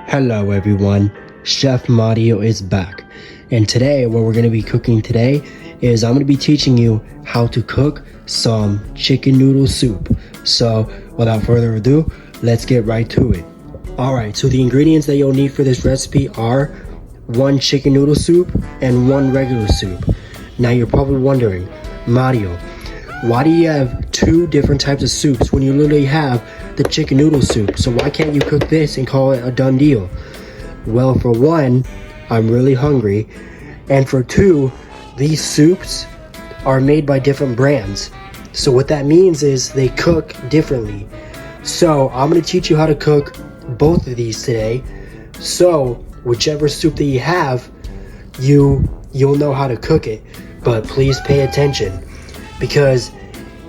Hello everyone, Chef Mario is back, and today what we're going to be cooking today is I'm going to be teaching you how to cook some chicken noodle soup. So without further ado, let's get right to it. Alright, so the ingredients that you'll need for this recipe are 1 chicken noodle soup and 1 regular soup. Now you're probably wondering, Mario, why do you have 2 different types of soups when you literally have the chicken noodle soup? So why can't you cook this and call it a done deal? Well, for one, I'm really hungry, and for 2, these soups are made by different brands. So what that means is they cook differently. So I'm going to teach you how to cook both of these today. So whichever soup that you have, you'll know how to cook it. But please pay attention, because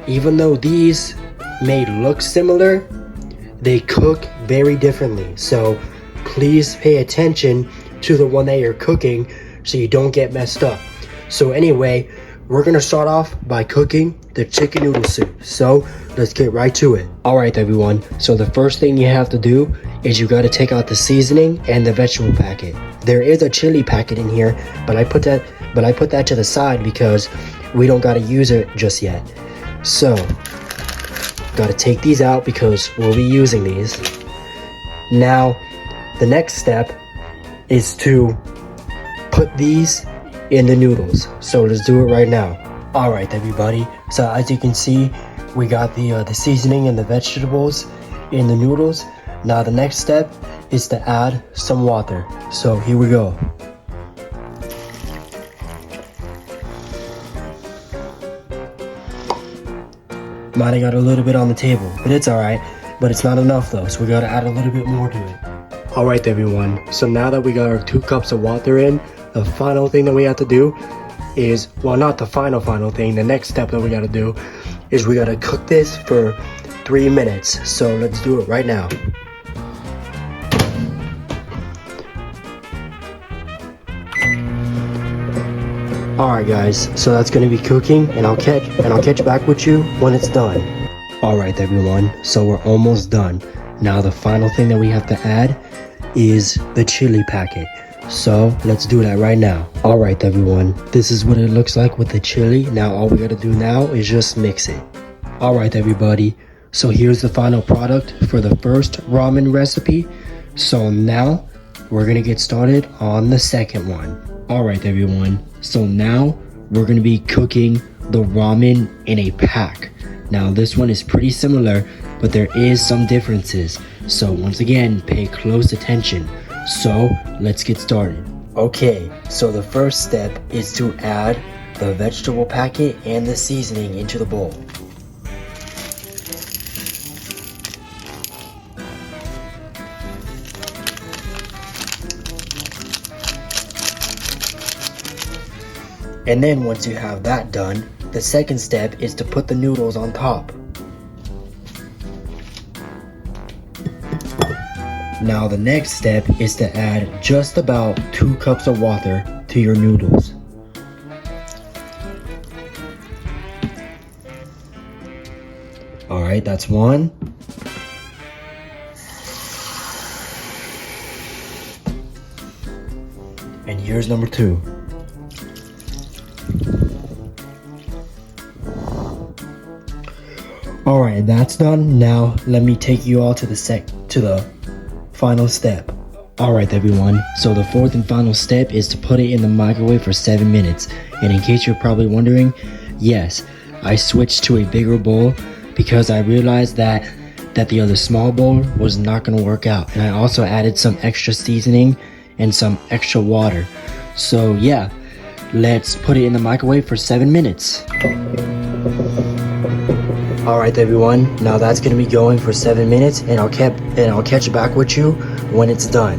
even though these may look similar, they cook very differently. So please pay attention to the one that you're cooking so you don't get messed up. So anyway, we're gonna start off by cooking the chicken noodle soup. So let's get right to it. Alright everyone, so the first thing you have to do is you gotta take out the seasoning and the vegetable packet. There is a chili packet in here, but I put that to the side because we don't gotta use it just yet. So gotta take these out because we'll be using these. Now the next step is to put these in the noodles. So let's do it right now. Alright everybody, so as you can see, we got the seasoning and the vegetables in the noodles. Now the next step is to add some water. So here we go. Might have got a little bit on the table, but it's alright. But it's not enough though, so we gotta add a little bit more to it. Alright everyone, so now that we got our 2 cups of water in, the final thing that we have to do is, well, not the final thing, the next step that we gotta do is we gotta cook this for 3 minutes. So let's do it right now. Alright guys, so that's gonna be cooking, and I'll catch back with you when it's done. Alright everyone, so we're almost done. Now the final thing that we have to add is the chili packet. So let's do that right now. Alright everyone, this is what it looks like with the chili. Now all we gotta do now is just mix it. Alright everybody, so here's the final product for the first ramen recipe. So now we're gonna get started on the second one. Alright everyone, so now we're gonna be cooking the ramen in a pack. Now this one is pretty similar, but there is some differences. So once again, pay close attention. So let's get started. Okay, so the first step is to add the vegetable packet and the seasoning into the bowl. And then once you have that done, the second step is to put the noodles on top. Now the next step is to add just about 2 cups of water to your noodles. Alright, that's 1. And here's number 2. Alright, that's done. Now let me take you all to the final step. Alright everyone, so the fourth and final step is to put it in the microwave for 7 minutes. And in case you're probably wondering, yes, I switched to a bigger bowl because I realized that the other small bowl was not going to work out. And I also added some extra seasoning and some extra water. So yeah, let's put it in the microwave for 7 minutes. Alright everyone, now that's going to be going for 7 minutes, and I'll catch back with you when it's done.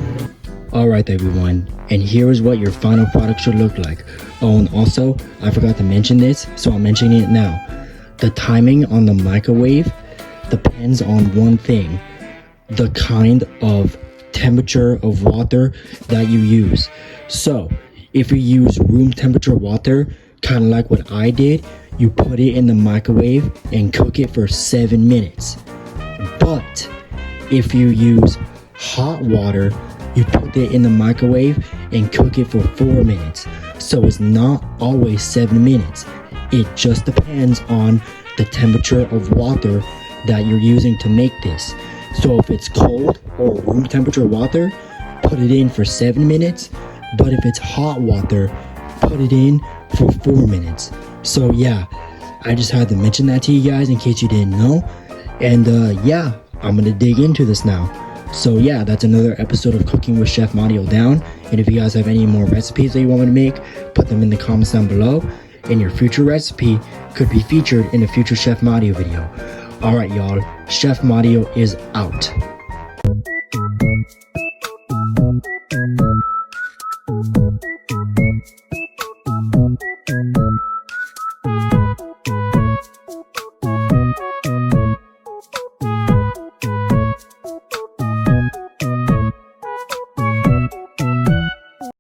Alright everyone, and here is what your final product should look like. Oh, and also, I forgot to mention this, so I'm mentioning it now. The timing on the microwave depends on one thing: the kind of temperature of water that you use. So, if you use room temperature water, kind of like what I did, you put it in the microwave and cook it for 7 minutes. But if you use hot water, you put it in the microwave and cook it for 4 minutes. So it's not always 7 minutes. It just depends on the temperature of water that you're using to make this. So if it's cold or room temperature water, put it in for 7 minutes. But if it's hot water, put it in for 4 minutes. So yeah, I just had to mention that to you guys in case you didn't know. And yeah, I'm gonna dig into this now. So yeah, that's another episode of Cooking with Chef Mario down. And if you guys have any more recipes that you want me to make, put them in the comments down below. And your future recipe could be featured in a future Chef Mario video. Alright y'all, Chef Mario is out.